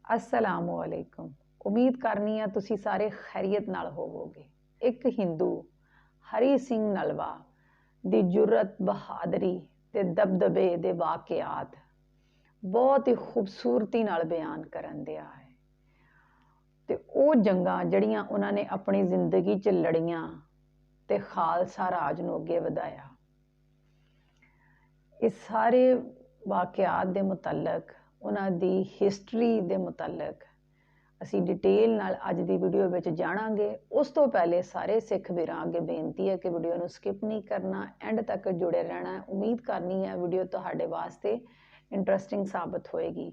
असलामुअलैकुम। उम्मीद करनी है तुसी सारे खैरियत नाल होवोगे। एक हिंदू हरी सिंह नलवा दी जुर्रत, बहादरी ते दबदबे दे वाकयात बहुत ही खूबसूरती नाल बयान करन दिया है। ते ओ जंगां जड़ियां उन्होंने अपनी जिंदगी च लड़ियां ते खालसा राज नूं अगे वधाया। इस सारे वाकयात दे मुतलक, उन्हां दी हिस्टरी दे मुतलक असी डिटेल नाल अज दी वीडियो विच जाणांगे। उस तो पहले सारे सिख वीरां अगे बेनती है कि वीडियो नूं स्किप नहीं करना, एंड तक जुड़े रहना। उम्मीद करनी है वीडियो तुहाडे वास्ते इंटरस्टिंग साबित होएगी।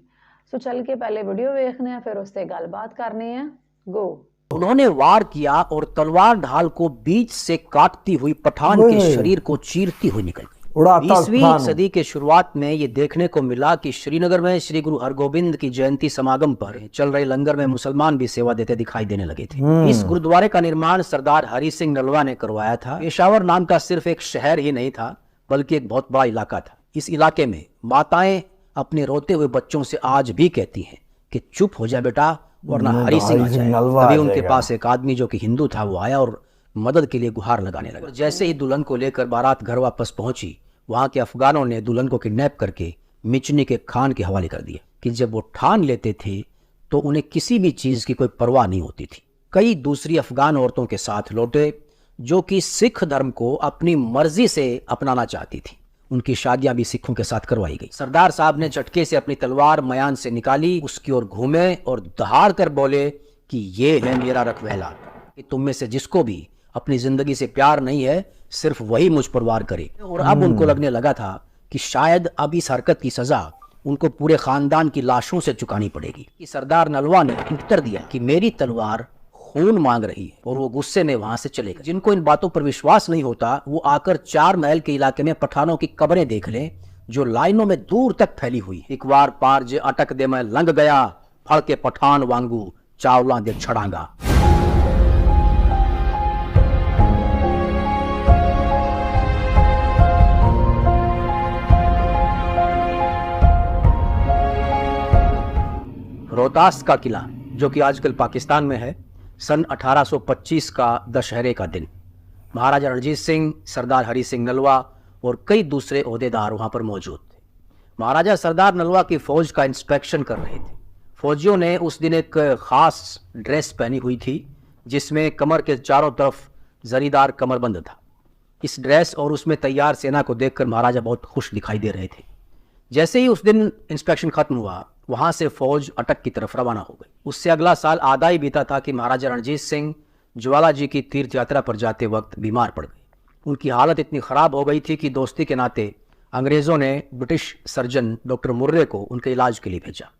सो चल के पहले वीडियो वेखने हैं, फिर उससे गलबात करने हैं। गो। उन्होंने वार किया और तलवार ढाल को बीच से काटती हुई पठान के शरीर को चीरती हुई निकल गई। 20वीं सदी के शुरुआत में ये देखने को मिला कि श्रीनगर में श्री गुरु हरगोबिंद की जयंती समागम पर चल रहे लंगर में मुसलमान भी सेवा देते दिखाई देने लगे थे। इस गुरुद्वारे का निर्माण सरदार हरि सिंह नलवा ने करवाया था। पेशावर नाम का सिर्फ एक शहर ही नहीं था, बल्कि एक बहुत बड़ा इलाका था। इस इलाके में माताएं अपने रोते हुए बच्चों से आज भी कहती हैं कि चुप हो जाए बेटा, वरना हरि सिंह आ जाए। तभी उनके पास एक आदमी जो कि हिंदू था वो आया और मदद के लिए गुहार लगाने लगा। जैसे ही दुल्हन को लेकर बारात घर वापस पहुंची, वहां के अफगानों ने दुल्हन को किडनैप करके मिचनी के खान के हवाले कर दिया कि जब वो ठान लेते थे तो उन्हें किसी भी चीज की कोई परवाह नहीं होती थी। कई दूसरी अफगान औरतों के साथ लौटे जो कि सिख धर्म को अपनी मर्जी से अपनाना चाहती थी। उनकी शादियां भी सिखों के साथ करवाई गई। सरदार साहब ने झटके से अपनी तलवार मयान से निकाली, उसकी ओर घूमे और दहाड़ कर बोले कि ये है मेरा रखवाला, कि तुम में से जिसको भी अपनी जिंदगी से प्यार नहीं है सिर्फ वही मुझ पर वार करे। और अब उनको लगने लगा था कि शायद अब इस हरकत की सजा उनको पूरे खानदान की लाशों से चुकानी पड़ेगी। कि सरदार नलवा ने उत्तर दिया कि मेरी तलवार खून मांग रही है, और वो गुस्से में वहां से चले गए। जिनको इन बातों पर विश्वास नहीं होता वो आकर 4 महल के इलाके में पठानों की कब्रें देख लें जो लाइनों में दूर तक फैली हुई। एक बार पार जे अटक दे मैं लंग गया, फड़ के पठान वांगू चावला दे छड़ांगा। रोहतास का किला जो कि आजकल पाकिस्तान में है, सन 1825 का दशहरे का दिन महाराजा रणजीत सिंह, सरदार हरि सिंह नलवा और कई दूसरे ओहदेदार वहां पर मौजूद थे। महाराजा सरदार नलवा की फौज का इंस्पेक्शन कर रहे थे। फौजियों ने उस दिन एक खास ड्रेस पहनी हुई थी जिसमें कमर के चारों तरफ जरीदार कमरबंद था। इस ड्रेस और उसमें तैयार सेना को देखकर महाराजा बहुत खुश दिखाई दे रहे थे। जैसे ही उस दिन इंस्पेक्शन खत्म हुआ, वहां से फौज अटक की तरफ रवाना हो गई। उससे अगला साल आधा ही बीता था कि महाराजा रणजीत सिंह ज्वाला जी की तीर्थ यात्रा पर जाते वक्त बीमार पड़ गए। उनकी हालत इतनी खराब हो गई थी कि दोस्ती के नाते अंग्रेजों ने ब्रिटिश सर्जन डॉक्टर मुर्रे को उनके इलाज के लिए भेजा।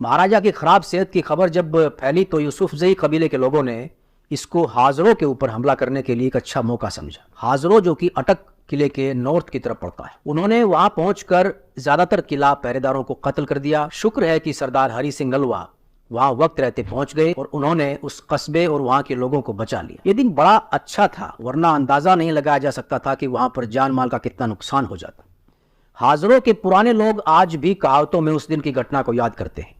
महाराजा की खराब सेहत की खबर जब फैली तो यूसुफजई कबीले के लोगों ने इसको हाजरों के ऊपर हमला करने के लिए एक अच्छा मौका समझा। हाजरों जो कि अटक किले के नॉर्थ की तरफ पड़ता है, उन्होंने वहां पहुंचकर ज्यादातर किला पहरेदारों को कत्ल कर दिया। शुक्र है कि सरदार हरि सिंह नलवा वहां वक्त रहते पहुंच गए और उन्होंने उस कस्बे और वहां के लोगों को बचा लिया। ये दिन बड़ा अच्छा था, वरना अंदाजा नहीं लगाया जा सकता था कि वहां पर जान माल का कितना नुकसान हो जाता। हाजरों के पुराने लोग आज भी कहावतों में उस दिन की घटना को याद करते हैं।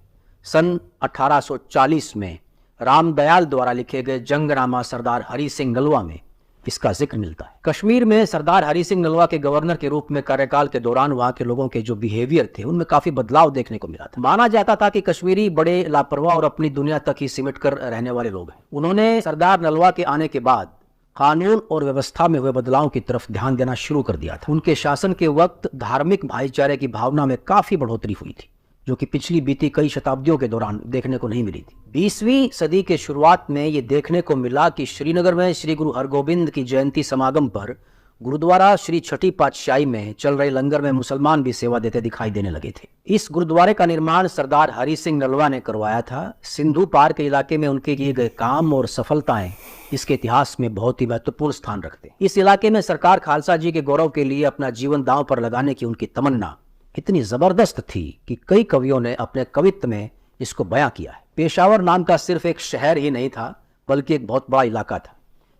सन 1840 में रामदयाल द्वारा लिखे गए जंगनामा सरदार हरि सिंह नलवा में इसका जिक्र मिलता है। कश्मीर में सरदार हरि सिंह नलवा के गवर्नर के रूप में कार्यकाल के दौरान वहां के लोगों के जो बिहेवियर थे उनमें काफी बदलाव देखने को मिला था। माना जाता था कि कश्मीरी बड़े लापरवाह और अपनी दुनिया तक ही सिमट कर रहने वाले लोग हैं। उन्होंने सरदार नलवा के आने के बाद कानून और व्यवस्था में हुए बदलाव की तरफ ध्यान देना शुरू कर दिया था। उनके शासन के वक्त धार्मिक भाईचारे की भावना में काफी बढ़ोतरी हुई थी, जो कि पिछली बीती कई शताब्दियों के दौरान देखने को नहीं मिली थी। 20वीं सदी के शुरुआत में ये देखने को मिला कि श्रीनगर में श्री गुरु हरगोबिंद की जयंती समागम पर गुरुद्वारा श्री छठी पातशाही में चल रहे लंगर में मुसलमान भी सेवा देते दिखाई देने लगे थे। इस गुरुद्वारे का निर्माण सरदार हरि सिंह नलवा ने करवाया था। सिंधु पार के इलाके में उनके किए गए काम और सफलताएं इसके इतिहास में बहुत ही महत्वपूर्ण स्थान रखते हैं। इस इलाके में सरकार खालसा जी के गौरव के लिए अपना जीवन दांव पर लगाने की उनकी तमन्ना इतनी जबरदस्त थी कि कई कवियों ने अपने कवित्व में इसको बयां किया है। पेशावर नाम का सिर्फ एक शहर ही नहीं था, बल्कि एक बहुत बड़ा इलाका था।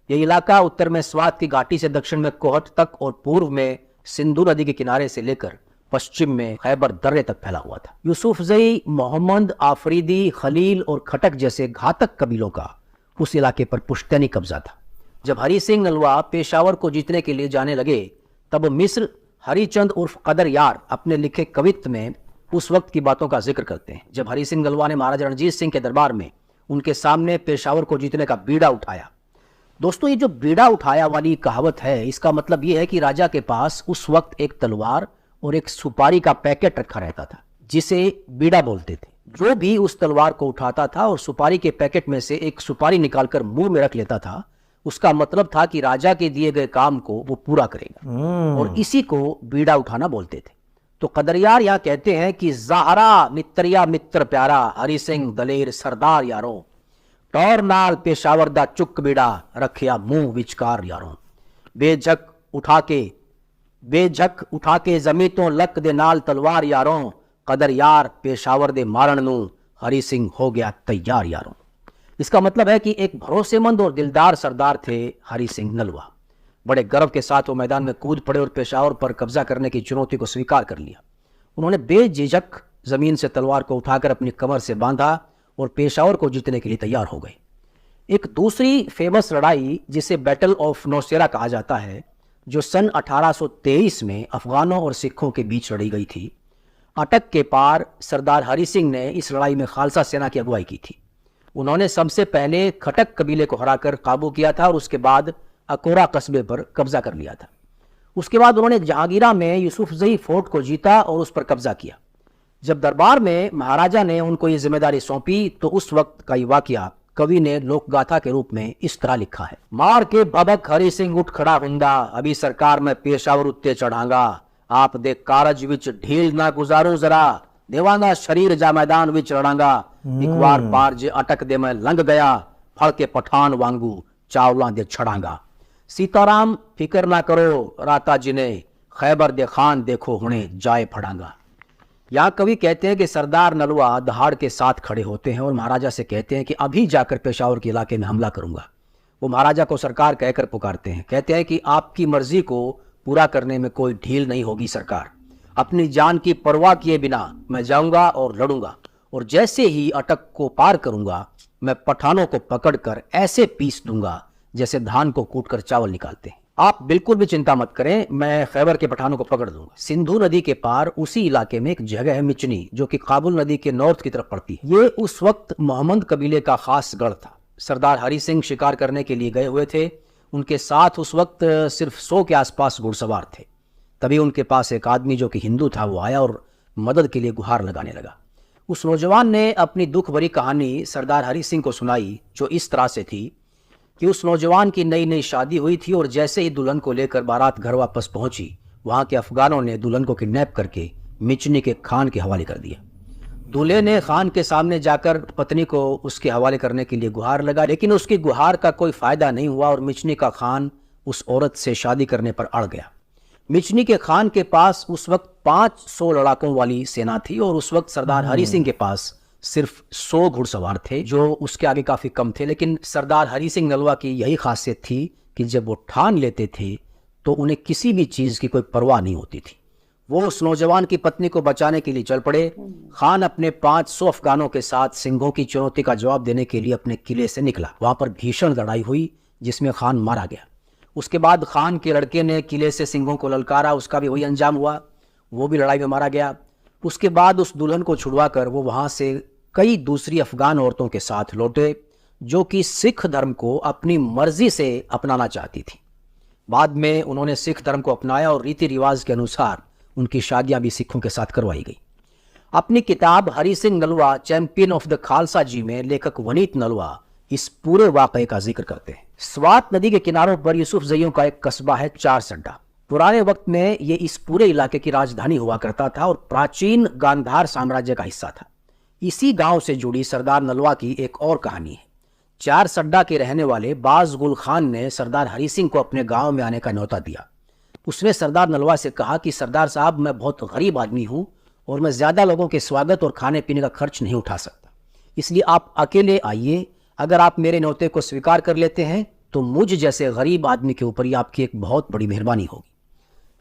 यह इलाका उत्तर में स्वात की घाटी से दक्षिण में कोहट तक और पूर्व में सिंधु नदी के किनारे से लेकर पश्चिम में खैबर दर्रे तक फैला हुआ था। यूसुफजई, मोहम्मद, आफरीदी, खलील और खटक जैसे घातक कबीलों का उस इलाके पर पुश्तैनी कब्जा था। जब हरी सिंह नलवा पेशावर को जीतने के लिए जाने लगे तब मिस्र हरिचंद उर्फ कदर यार अपने लिखे कवित्व में उस वक्त की बातों का जिक्र करते हैं जब हरी सिंह नलवा ने महाराजा रणजीत सिंह के दरबार में उनके सामने पेशावर को जीतने का बीड़ा उठाया। दोस्तों, ये जो बीड़ा उठाया वाली कहावत है, इसका मतलब ये है कि राजा के पास उस वक्त एक तलवार और एक सुपारी का पैकेट रखा रहता था जिसे बीड़ा बोलते थे। जो भी उस तलवार को उठाता था और सुपारी के पैकेट में से एक सुपारी निकालकर मुंह में रख लेता था, उसका मतलब था कि राजा के दिए गए काम को वो पूरा करेगा, और इसी को बीड़ा उठाना बोलते थे। तो कदरियार यहाँ कहते हैं कि ज़ाहरा मित्रिया मित्र प्यारा, हरि सिंह दलेर सरदार यारों, टौर नाल पेशावर दा चुक बीड़ा रखिया मुंह विचकार यारों, बेझक उठा के जमी तो लक दे नाल तलवार यारों, कदर यार पेशावर दे मारण नू हरि सिंह हो गया तैयार यारों। इसका मतलब है कि एक भरोसेमंद और दिलदार सरदार थे हरि सिंह नलवा। बड़े गर्व के साथ वो मैदान में कूद पड़े और पेशावर पर कब्जा करने की चुनौती को स्वीकार कर लिया। उन्होंने बेझिझक जमीन से तलवार को उठाकर अपनी कमर से बांधा और पेशावर को जीतने के लिए तैयार हो गए। एक दूसरी फेमस लड़ाई जिसे बैटल ऑफ नौशेरा कहा जाता है, जो सन 1823 में अफगानों और सिखों के बीच लड़ी गई थी। अटक के पार सरदार हरि सिंह ने इस लड़ाई में खालसा सेना की अगुवाई की थी। उन्होंने सबसे पहले खटक कबीले को हराकर काबू किया था और उसके बाद अकोरा कस्बे पर कब्जा कर लिया था। उसके बाद उन्होंने जहांगीरा में यूसुफजई फोर्ट को जीता और उस पर कब्जा किया। जब दरबार में महाराजा ने उनको ये जिम्मेदारी सौंपी तो उस वक्त का ये वाकया कवि ने लोकगाथा के रूप में इस तरह लिखा है। मार के भबक हरि सिंह उठ खड़ा हुंदा, अभी सरकार में पेशावर उत्ते चढ़ांगा, आप दे कारज विच ढील ना गुजारो जरा, देवाना शरीर जा मैदान विच लड़ांगा, एक बार पार जे अटक दे मैं लंघ गया, फल के पठान वांगू चावला दे छड़ांगा। सीताराम फिक्र ना करो राता जिने, खैबर दे खान देखो हुणे जाए फड़ांगा। यहाँ कवि कहते हैं कि सरदार नलवा दहाड़ के साथ खड़े होते हैं और महाराजा से कहते हैं कि अभी जाकर पेशावर के इलाके में हमला करूंगा। वो महाराजा को सरकार कहकर पुकारते हैं, कहते हैं कि आपकी मर्जी को पूरा करने में कोई ढील नहीं होगी सरकार, अपनी जान की परवाह किए बिना मैं जाऊंगा और लड़ूंगा, और जैसे ही अटक को पार करूंगा मैं पठानों को पकड़कर ऐसे पीस दूंगा जैसे धान को कूटकर चावल निकालते हैं। आप बिल्कुल भी चिंता मत करें, मैं खैबर के पठानों को पकड़ दूंगा। सिंधु नदी के पार उसी इलाके में एक जगह है मिचनी, जो कि काबुल नदी के नॉर्थ की तरफ पड़ती है। ये उस वक्त मोहम्मद कबीले का खास गढ़ था। सरदार हरि सिंह शिकार करने के लिए गए हुए थे। उनके साथ उस वक्त सिर्फ 100 के आसपास घुड़सवार थे। तभी उनके पास एक आदमी जो कि हिंदू था वो आया और मदद के लिए गुहार लगाने लगा। उस नौजवान ने अपनी दुख भरी कहानी सरदार हरि सिंह को सुनाई, जो इस तरह से थी कि उस नौजवान की नई नई शादी हुई थी और जैसे ही दुल्हन को लेकर बारात घर वापस पहुंची, वहां के अफगानों ने दुल्हन को किडनैप करके मिचनी के खान के हवाले कर दिया। दूल्हे ने खान के सामने जाकर पत्नी को उसके हवाले करने के लिए गुहार लगा, लेकिन उसकी गुहार का कोई फायदा नहीं हुआ और मिचनी का खान उस औरत से शादी करने पर अड़ गया। मिचनी के खान के पास उस वक्त 500 लड़ाकों वाली सेना थी और उस वक्त सरदार हरि सिंह के पास सिर्फ 100 घुड़सवार थे, जो उसके आगे काफी कम थे। लेकिन सरदार हरि सिंह नलवा की यही खासियत थी कि जब वो ठान लेते थे तो उन्हें किसी भी चीज की कोई परवाह नहीं होती थी। वो उस नौजवान की पत्नी को बचाने के लिए चल पड़े। खान अपने 500 अफगानों के साथ सिंहों की चुनौती का जवाब देने के लिए अपने किले से निकला। वहां पर भीषण लड़ाई हुई जिसमें खान मारा गया। उसके बाद खान के लड़के ने किले से सिंहों को ललकारा, उसका भी वही अंजाम हुआ, वो भी लड़ाई में मारा गया। उसके बाद उस दुल्हन को छुड़वाकर वो वहां से कई दूसरी अफगान औरतों के साथ लौटे जो कि सिख धर्म को अपनी मर्जी से अपनाना चाहती थी। बाद में उन्होंने सिख धर्म को अपनाया और रीति रिवाज के अनुसार उनकी शादियां भी सिखों के साथ करवाई गई। अपनी किताब Hari Singh Nalwa champion of the Khalsa ji में लेखक वनीत नलवा इस पूरे वाकये का जिक्र करते हैं। स्वात नदी के किनारों पर यूसुफजइयों का एक कस्बा है चारसड्डा। पुराने वक्त में ये इस पूरे इलाके की राजधानी हुआ करता था और प्राचीन गांधार साम्राज्य का हिस्सा था। इसी गांव से जुड़ी सरदार नलवा की एक और कहानी है। चारसड्डा के रहने वाले बाज गुल खान ने सरदार हरि सिंह को अपने गांव में आने का न्योता दिया। उसने सरदार नलवा से कहा कि सरदार साहब, मैं बहुत गरीब आदमी हूं और मैं ज्यादा लोगों के स्वागत और खाने पीने का खर्च नहीं उठा सकता, इसलिए आप अकेले आइए। अगर आप मेरे न्योते को स्वीकार कर लेते हैं तो मुझ जैसे गरीब आदमी के ऊपर ही आपकी एक बहुत बड़ी मेहरबानी होगी।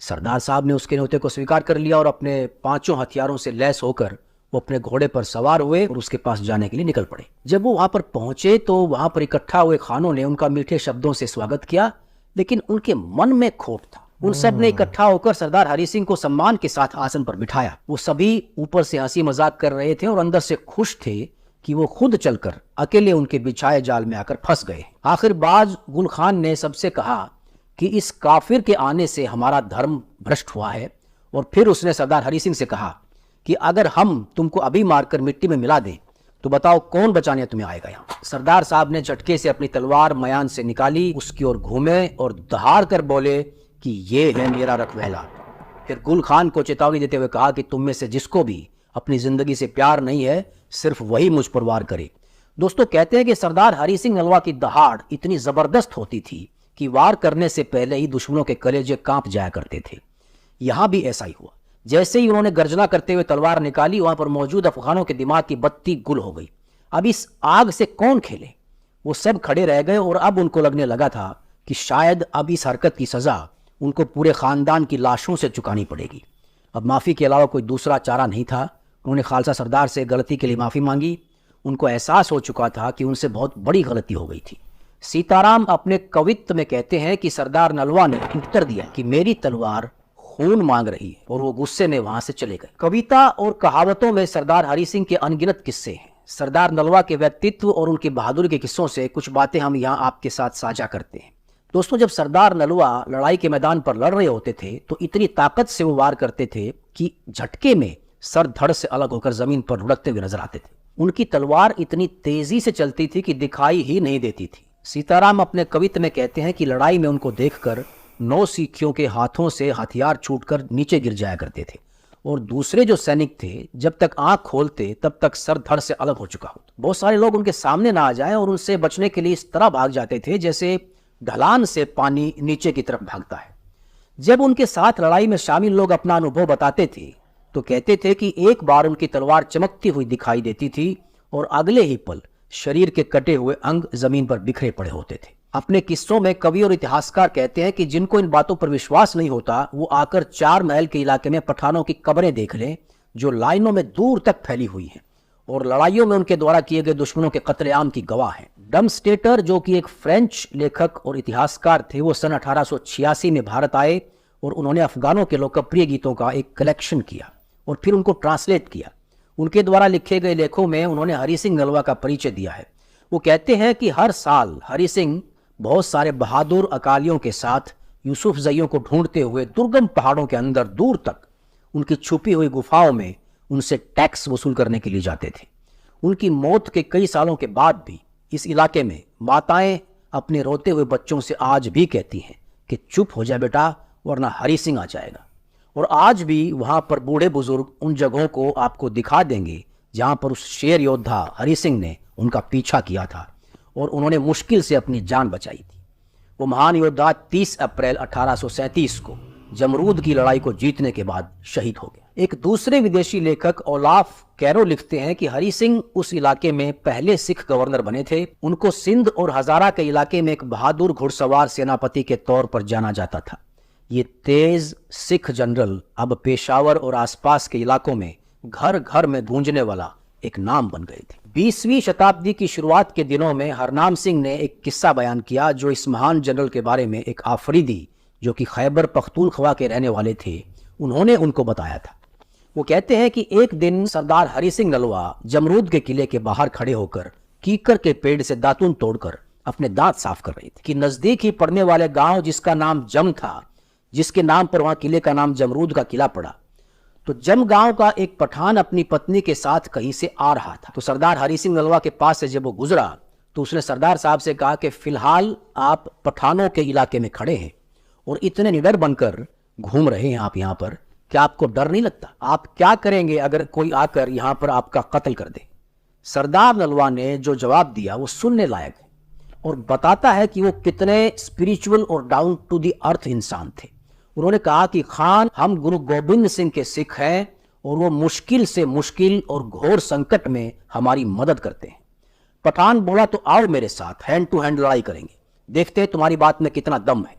सरदार साहब ने उसके न्योते को स्वीकार कर लिया और अपने 5 हथियारों से लैस होकर वो अपने घोड़े पर सवार हुए और उसके पास जाने के लिए निकल पड़े। जब वो वहां पर पहुंचे तो वहां पर इकट्ठा हुए खानों ने उनका मीठे शब्दों से स्वागत किया, लेकिन उनके मन में खोट था। उन सब ने इकट्ठा होकर सरदार हरि सिंह को सम्मान के साथ आसन पर बिठाया। वो सभी ऊपर से हंसी मजाक कर रहे थे और अंदर से खुश थे कि वो खुद चलकर अकेले उनके बिछाए जाल में आकर फंस गए। आखिर बाज गुल खान ने सबसे कहा कि इस काफिर के आने से हमारा धर्म भ्रष्ट हुआ है, और फिर उसने सरदार हरि सिंह से कहा कि अगर हम तुमको अभी मारकर मिट्टी में मिला दें तो बताओ कौन बचाने तुम्हें आएगा यहाँ। सरदार साहब ने झटके से अपनी तलवार मयान से निकाली, उसकी ओर घूमे और दहाड़ कर बोले कि ये है मेरा रखवाला। फिर गुल खान को चेतावनी देते हुए कहा कि तुम में से जिसको भी अपनी जिंदगी से प्यार नहीं है सिर्फ वही मुझ पर वार करे। दोस्तों, कहते हैं कि सरदार हरि सिंह नलवा की दहाड़ इतनी जबरदस्त होती थी कि वार करने से पहले ही दुश्मनों के कलेजे कांप जाया करते थे। यहां भी ऐसा ही हुआ। जैसे ही उन्होंने गर्जना करते हुए तलवार निकाली, वहां पर मौजूद अफगानों के दिमाग की बत्ती गुल हो गई। अब इस आग से कौन खेले? वो सब खड़े रह गए और अब उनको लगने लगा था कि शायद अब इस हरकत की सजा उनको पूरे खानदान की लाशों से चुकानी पड़ेगी। अब माफी के अलावा कोई दूसरा चारा नहीं था। उन्होंने खालसा सरदार से गलती के लिए माफी मांगी। उनको एहसास हो चुका था कि उनसे बहुत बड़ी गलती हो गई थी। सीताराम अपने कवित्व में कहते हैं कि सरदार नलवा ने उत्तर दिया कि मेरी तलवार खून मांग रही है, और वो गुस्से में वहां से चले गए। कविता और कहावतों में सरदार हरि सिंह के अनगिनत किस्से हैं। सरदार नलवा के व्यक्तित्व और उनकी बहादुरी के किस्सों से कुछ बातें हम यहाँ आपके साथ साझा करते हैं। दोस्तों, जब सरदार नलवा लड़ाई के मैदान पर लड़ रहे होते थे तो इतनी ताकत से वो वार करते थे कि झटके में सर धड़ से अलग होकर जमीन पर लुढ़कते हुए नजर आते थे। उनकी तलवार इतनी तेजी से चलती थी कि दिखाई ही नहीं देती थी। सीताराम अपने कवित्व में कहते हैं कि लड़ाई में उनको देखकर 9 सिखियों के हाथों से हथियार छूटकर नीचे गिर जाया करते थे, और दूसरे जो सैनिक थे जब तक आंख खोलते तब तक सर धड़ से अलग हो चुका हो। बहुत सारे लोग उनके सामने ना आ जाएं और उनसे बचने के लिए इस तरह भाग जाते थे जैसे ढलान से पानी नीचे की तरफ भागता है। जब उनके साथ लड़ाई में शामिल लोग अपना अनुभव बताते थे तो कहते थे कि एक बार उनकी तलवार चमकती हुई दिखाई देती थी और अगले ही पल शरीर के कटे हुए अंग जमीन पर बिखरे पड़े होते थे। अपने किस्सों में कवि और इतिहासकार कहते हैं कि जिनको इन बातों पर विश्वास नहीं होता वो आकर 4 महल के इलाके में पठानों की कब्रें देख लें जो लाइनों में दूर तक फैली हुई हैं और लड़ाइयों में उनके द्वारा किए गए दुश्मनों के कत्लेआम की गवाह हैं। डम्स्टेटर, जो कि एक फ्रेंच लेखक और इतिहासकार थे, वो सन 1886 में भारत आए और उन्होंने अफगानों के लोकप्रिय गीतों का एक कलेक्शन किया और फिर उनको ट्रांसलेट किया। उनके द्वारा लिखे गए लेखों में उन्होंने हरि सिंह नलवा का परिचय दिया है। वो कहते हैं कि हर साल हरि सिंह बहुत सारे बहादुर अकालियों के साथ यूसुफजइयों को ढूंढते हुए दुर्गम पहाड़ों के अंदर दूर तक उनकी छुपी हुई गुफाओं में उनसे टैक्स वसूल करने के लिए जाते थे। उनकी मौत के कई सालों के बाद भी इस इलाके में माताएं अपने रोते हुए बच्चों से आज भी कहती हैं कि चुप हो जाए बेटा वरना हरि सिंह आ जाएगा। और आज भी वहां पर बूढ़े बुजुर्ग उन जगहों को आपको दिखा देंगे जहां पर उस शेर योद्धा हरि सिंह ने उनका पीछा किया था और उन्होंने मुश्किल से अपनी जान बचाई थी। वो महान योद्धा 30 अप्रैल 1837 को जमरूद की लड़ाई को जीतने के बाद शहीद हो गया। एक दूसरे विदेशी लेखक ओलाफ कैरो लिखते हैं कि हरि सिंह उस इलाके में पहले सिख गवर्नर बने थे। उनको सिंध और हजारा के इलाके में एक बहादुर घुड़सवार सेनापति के तौर पर जाना जाता था। ये तेज सिख जनरल अब पेशावर और आसपास के इलाकों में घर घर में गूंजने वाला एक नाम बन गए थे। 20वीं शताब्दी की शुरुआत के दिनों में हरनाम सिंह ने एक किस्सा बयान किया जो इस महान जनरल के बारे में एक आफरीदी जो कि खैबर पख्तूनख्वा के रहने वाले थे उन्होंने उनको बताया था। वो कहते हैं कि एक दिन सरदार हरि सिंह नलवा जमरूद के किले के बाहर खड़े होकर कीकर के पेड़ से दातून तोड़कर अपने दांत साफ कर रहे थे कि नजदीक ही पड़ने वाले गांव जिसका नाम जम था, जिसके नाम पर वहां किले का नाम जमरूद का किला पड़ा, तो जम गांव का एक पठान अपनी पत्नी के साथ कहीं से आ रहा था। तो सरदार हरि सिंह नलवा के पास से जब वो गुजरा तो उसने सरदार साहब से कहा कि फिलहाल आप पठानों के इलाके में खड़े हैं और इतने निडर बनकर घूम रहे हैं आप यहाँ पर, क्या आपको डर नहीं लगता? आप क्या करेंगे अगर कोई आकर यहाँ पर आपका कत्ल कर दे? सरदार नलवा ने जो जवाब दिया वो सुनने लायक है और बताता है कि वो कितने स्पिरिचुअल और डाउन टू द अर्थ इंसान थे। उन्होंने कहा कि खान, हम गुरु गोविंद सिंह के सिख हैं और वो मुश्किल से मुश्किल और घोर संकट में हमारी मदद करते हैं। पठान बोला तो आओ मेरे साथ हैंड टू हैंड लड़ाई करेंगे, देखते हैं तुम्हारी बात में कितना दम है।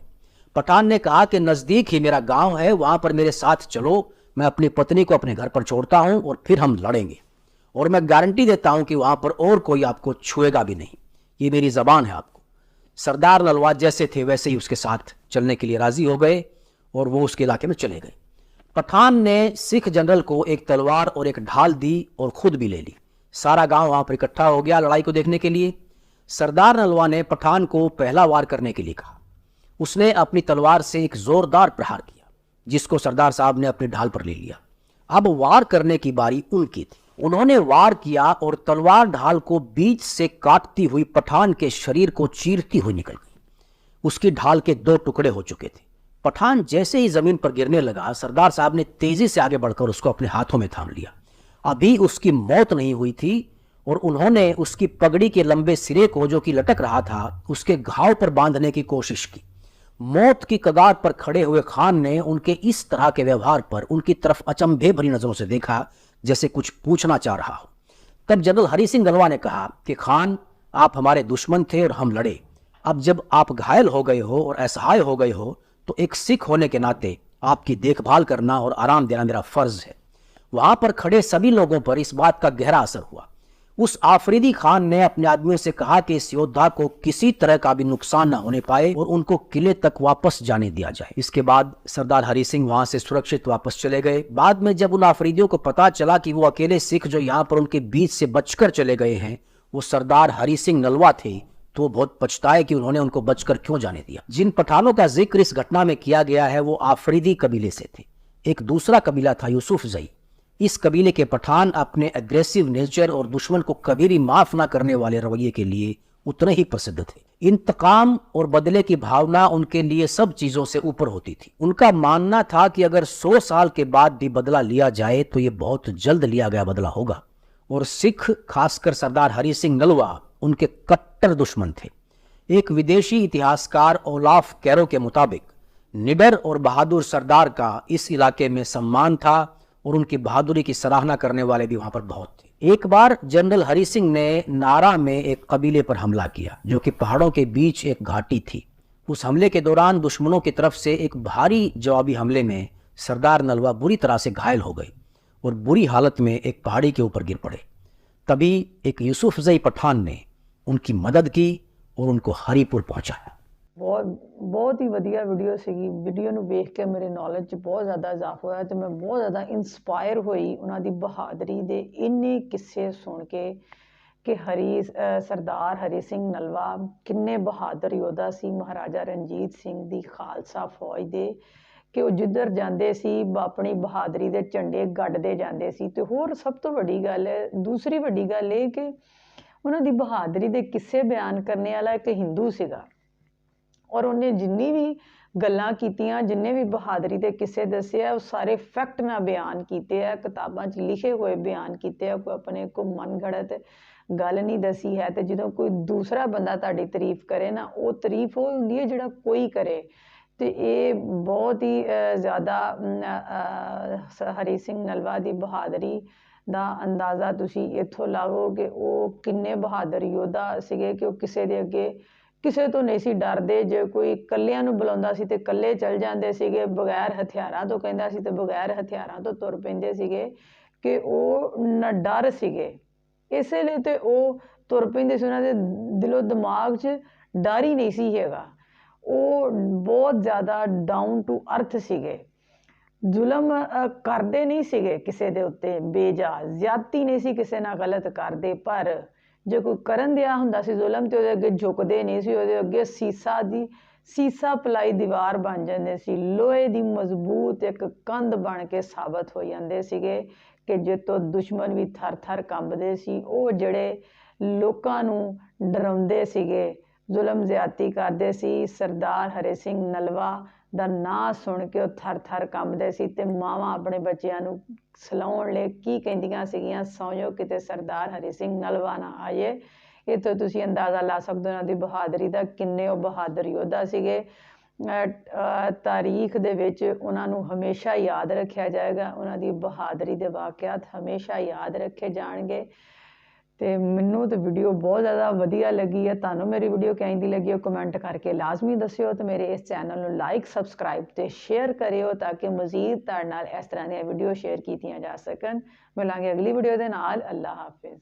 पठान ने कहा कि नजदीक ही मेरा गांव है, वहां पर मेरे साथ चलो, मैं अपनी पत्नी को अपने घर पर छोड़ता हूं और फिर हम लड़ेंगे, और मैं गारंटी देता हूं कि वहां पर और कोई आपको छुएगा भी नहीं, ये मेरी जबान है आपको। सरदार नलवा जैसे थे वैसे ही उसके साथ चलने के लिए राजी हो गए और वो उसके इलाके में चले गए। पठान ने सिख जनरल को एक तलवार और एक ढाल दी और खुद भी ले ली। सारा गांव वहां पर इकट्ठा हो गया लड़ाई को देखने के लिए। सरदार नलवा ने पठान को पहला वार करने के लिए कहा। उसने अपनी तलवार से एक जोरदार प्रहार किया, जिसको सरदार साहब ने अपनी ढाल पर ले लिया। अब वार करने की बारी उनकी थी। उन्होंने वार किया और तलवार ढाल को बीच से काटती हुई पठान के शरीर को चीरती हुई निकल गई। उसकी ढाल के 2 टुकड़े हो चुके थे। पठान जैसे ही जमीन पर गिरने लगा, सरदार साहब ने तेजी से आगे बढ़कर उसको अपने हाथों में थाम लिया। अभी उसकी मौत नहीं हुई थी और उन्होंने उसकी पगड़ी के लंबे सिरे को, जो कि लटक रहा था, उसके घाव पर बांधने की कोशिश की। मौत की कगार पर खड़े हुए खान ने उनके इस तरह के व्यवहार पर उनकी तरफ अचंभे भरी नजरों से देखा, जैसे कुछ पूछना चाह रहा हो। तब जनरल हरि सिंह नलवा ने कहा कि खान, आप हमारे दुश्मन थे और हम लड़े। अब जब आप घायल हो गए हो और असहाय हो गए हो, तो एक सिख होने के नाते आपकी देखभाल करना और आराम देना मेरा फर्ज है। वहां पर खड़े सभी लोगों पर इस बात का गहरा असर हुआ। उस आफरीदी खान ने अपने आदमियों से कहा कि इस योद्धा को किसी तरह का भी नुकसान न होने पाए और उनको किले तक वापस जाने दिया जाए। इसके बाद सरदार हरि सिंह वहां से सुरक्षित वापस चले गए। बाद में जब उन आफरीदियों को पता चला कि वो अकेले सिख जो यहाँ पर उनके बीच से बचकर चले गए हैं वो सरदार हरि सिंह नलवा थे, तो बहुत पछताए कि उन्होंने उनको बचकर क्यों जाने दिया। जिन पठानों का जिक्र इस घटना में किया गया है वो आफरीदी कबीले से थे। एक दूसरा कबीला था यूसुफजई। इस कबीले के पठान अपने एग्रेसिव नेचर और दुश्मन को कभी भी माफ ना करने वाले रवैये के लिए उतने ही प्रसिद्ध थे। इंतकाम और बदले की भावना उनके लिए सब चीजों से ऊपर होती थी। उनका मानना था कि अगर 100 साल के बाद भी बदला लिया जाए तो ये बहुत जल्द लिया गया बदला होगा। और सिख, खासकर सरदार हरि सिंह नलवा, उनके कट्टर दुश्मन थे। एक विदेशी इतिहासकार ओलाफ कैरो के मुताबिक निडर और बहादुर सरदार का इस इलाके में सम्मान था और उनकी बहादुरी की सराहना करने वाले भी वहां पर बहुत थे। एक बार जनरल हरि सिंह ने नारा में एक कबीले पर हमला किया, जो कि पहाड़ों के बीच एक घाटी थी। उस हमले के दौरान दुश्मनों की तरफ से एक भारी जवाबी हमले में सरदार नलवा बुरी तरह से घायल हो गए और बुरी हालत में एक पहाड़ी के ऊपर गिर पड़े। तभी एक यूसुफजई पठान ने उनकी मदद की और उनको हरिपुर पहुंचाया। बहुत ही ਵਧੀਆ ਵੀਡੀਓ ਸੀਗੀ। ਵੀਡੀਓ ਨੂੰ ਵੇਖ ਕੇ ਮੇਰੇ ਨੌਲੇਜ 'ਚ ਬਹੁਤ ਜ਼ਿਆਦਾ ਇਜ਼ਾਫਾ ਹੋਇਆ ਤੇ ਮੈਂ ਬਹੁਤ ਜ਼ਿਆਦਾ ਇਨਸਪਾਇਰ ਹੋਈ ਉਹਨਾਂ ਦੀ ਬਹਾਦਰੀ ਦੇ ਇੰਨੇ ਕਿੱਸੇ ਸੁਣ ਕੇ ਕਿ ਸਰਦਾਰ ਹਰੀ ਸਿੰਘ ਨਲਵਾ ਕਿੰਨੇ ਬਹਾਦਰ ਯੋਧਾ ਸੀ ਮਹਾਰਾਜਾ ਰਣਜੀਤ ਸਿੰਘ ਦੀ ਖਾਲਸਾ ਫੌਜ ਦੇ, ਕਿ ਉਹ ਜਿੱਧਰ ਜਾਂਦੇ ਸੀ ਆਪਣੀ ਬਹਾਦਰੀ ਦੇ ਝੰਡੇ ਗੱਡਦੇ ਜਾਂਦੇ ਸੀ। ਤੇ ਹੋਰ ਸਭ ਤੋਂ ਵੱਡੀ ਗੱਲ, ਦੂਸਰੀ ਵੱਡੀ ਗੱਲ ਇਹ ਕਿ ਉਹਨਾਂ ਦੀ ਬਹਾਦਰੀ ਦੇ ਕਿੱਸੇ ਬਿਆਨ ਕਰਨੇ ਵਾਲਾ ਇੱਕ ਹਿੰਦੂ ਸੀਗਾ और उन्हें जिन्नी भी गल्लां कीतियां, जिन्ने भी बहादरी के किस्से दसे है, वो सारे फैक्ट ना बयान किए है, किताबां च लिखे हुए बयान किए है। कोई अपने को मन घड़त गल नहीं दसी है। तो जो कोई दूसरा बंदा ताड़ी तारीफ करे ना, वो तारीफ वो होंदी है जिहड़ा कोई करे। तो ये बहुत ही ज़्यादा हरी सिंह नलवा की बहादरी का अंदाज़ा तुसी इत्थों लाओ कि वो किन्ने बहादुर योद्धा सीगे कि वो किसी के अगे ਕਿਸੇ ਤੋਂ ਨਹੀਂ ਸੀ ਡਰਦੇ। ਜੇ ਕੋਈ ਕੱਲਿਆਂ ਨੂੰ ਬੁਲਾਉਂਦਾ ਸੀ ਤੇ ਕੱਲੇ ਚੱਲ ਜਾਂਦੇ ਸੀਗੇ, ਬਗੈਰ ਹਥਿਆਰਾਂ ਤੋਂ ਕਹਿੰਦਾ ਸੀ ਤੇ ਬਗੈਰ ਹਥਿਆਰਾਂ ਤੋਂ ਤੁਰ ਪੈਂਦੇ ਸੀਗੇ ਕਿ ਉਹ ਨਾ ਡਰ ਸੀਗੇ। ਇਸੇ ਲਈ ਤੇ ਉਹ ਤੁਰ ਪੈਂਦੇ ਸੀ। ਉਹਨਾਂ ਦੇ ਦਿਲੋਂ ਦਿਮਾਗ 'ਚ ਡਰ ਹੀ ਨਹੀਂ ਸੀ ਹੈਗਾ। ਉਹ ਬਹੁਤ ਜ਼ਿਆਦਾ ਡਾਊਨ ਟੂ ਅਰਥ ਸੀਗੇ। ਜ਼ੁਲਮ ਕਰਦੇ ਨਹੀਂ ਸੀਗੇ ਕਿਸੇ ਦੇ ਉੱਤੇ, ਬੇਜਾ ਜ਼ਿਆਦਤੀ ਨਹੀਂ ਸੀ ਕਿਸੇ ਨਾਲ ਗਲਤ ਕਰਦੇ। ਪਰ ਜੇ ਕੋਈ ਕਰਨ ਦਿਆ ਹੁੰਦਾ ਸੀ ਜ਼ੁਲਮ ਤੇ ਉਹਦੇ ਅੱਗੇ ਝੁਕਦੇ ਨਹੀਂ ਸੀ। ਉਹਦੇ ਅੱਗੇ ਸੀਸਾ ਪਲਾਈ ਦੀਵਾਰ ਬਣ ਜਾਂਦੇ ਸੀ, ਲੋਹੇ ਦੀ ਮਜ਼ਬੂਤ ਇੱਕ ਕੰਧ ਬਣ ਕੇ ਸਾਬਤ ਹੋ ਜਾਂਦੇ ਸੀਗੇ ਕਿ ਜਿੱਤੋਂ ਦੁਸ਼ਮਣ ਵੀ ਥਰ ਥਰ ਕੰਬਦੇ ਸੀ। ਉਹ ਜਿਹੜੇ ਲੋਕਾਂ ਨੂੰ ਡਰਾਉਂਦੇ ਸੀਗੇ, ਜ਼ੁਲਮ ਜ਼ਿਆਦਤੀ ਕਰਦੇ ਸੀ, ਸਰਦਾਰ ਹਰੀ ਸਿੰਘ ਨਲਵਾ ਦਾ ਨਾਂ ਸੁਣ ਕੇ ਉਹ ਥਰ ਥਰ ਕੰਬਦੇ ਸੀ। ਤੇ ਮਾਵਾਂ ਆਪਣੇ ਬੱਚਿਆਂ ਨੂੰ ਸਲਾਉਣ ਲਈ ਕੀ ਕਹਿੰਦੀਆਂ ਸੀਗੀਆਂ, ਸੌਂ ਜਾਓ ਕਿਤੇ ਸਰਦਾਰ ਹਰੀ ਸਿੰਘ ਨਲਵਾ ਨਾ ਆਏ। ਇਹ ਤੋਂ ਤੁਸੀਂ ਅੰਦਾਜ਼ਾ ਲਾ ਸਕਦੇ ਹੋ ਉਹਨਾਂ ਦੀ ਬਹਾਦਰੀ ਦਾ, ਕਿੰਨੇ ਉਹ ਬਹਾਦਰ ਯੋਧਾ ਸੀਗੇ। ਤਾਰੀਖ ਦੇ ਵਿੱਚ ਉਹਨਾਂ ਨੂੰ ਹਮੇਸ਼ਾ ਯਾਦ ਰੱਖਿਆ ਜਾਏਗਾ। ਉਹਨਾਂ ਦੀ ਬਹਾਦਰੀ ਦੇ ਵਾਕਿਆਤ ਹਮੇਸ਼ਾ ਯਾਦ ਰੱਖੇ ਜਾਣਗੇ। ਤੇ ਮੈਨੂੰ ਤੇ ਵੀਡੀਓ ਬਹੁਤ ਜ਼ਿਆਦਾ ਵਧੀਆ ਲੱਗੀ ਹੈ। ਤੁਹਾਨੂੰ ਮੇਰੀ ਵੀਡੀਓ ਕਿਵੇਂ ਦੀ ਲੱਗੀ, ਉਹ ਕਮੈਂਟ ਕਰਕੇ ਲਾਜ਼ਮੀ ਦੱਸਿਓ ਤੇ ਮੇਰੇ ਇਸ ਚੈਨਲ ਨੂੰ ਲਾਈਕ, ਸਬਸਕ੍ਰਾਈਬ ਤੇ ਸ਼ੇਅਰ ਕਰਿਓ ਤਾਂ ਕਿ ਮਜ਼ੀਦ ਤੁਹਾਡੇ ਨਾਲ ਇਸ ਤਰ੍ਹਾਂ ਦੀਆਂ ਵੀਡੀਓ ਸ਼ੇਅਰ ਕੀਤੀਆਂ ਜਾ ਸਕਣ। ਮਿਲਾਂਗੇ ਅਗਲੀ ਵੀਡੀਓ ਦੇ ਨਾਲ। ਅੱਲਾ ਹਾਫਿਜ਼।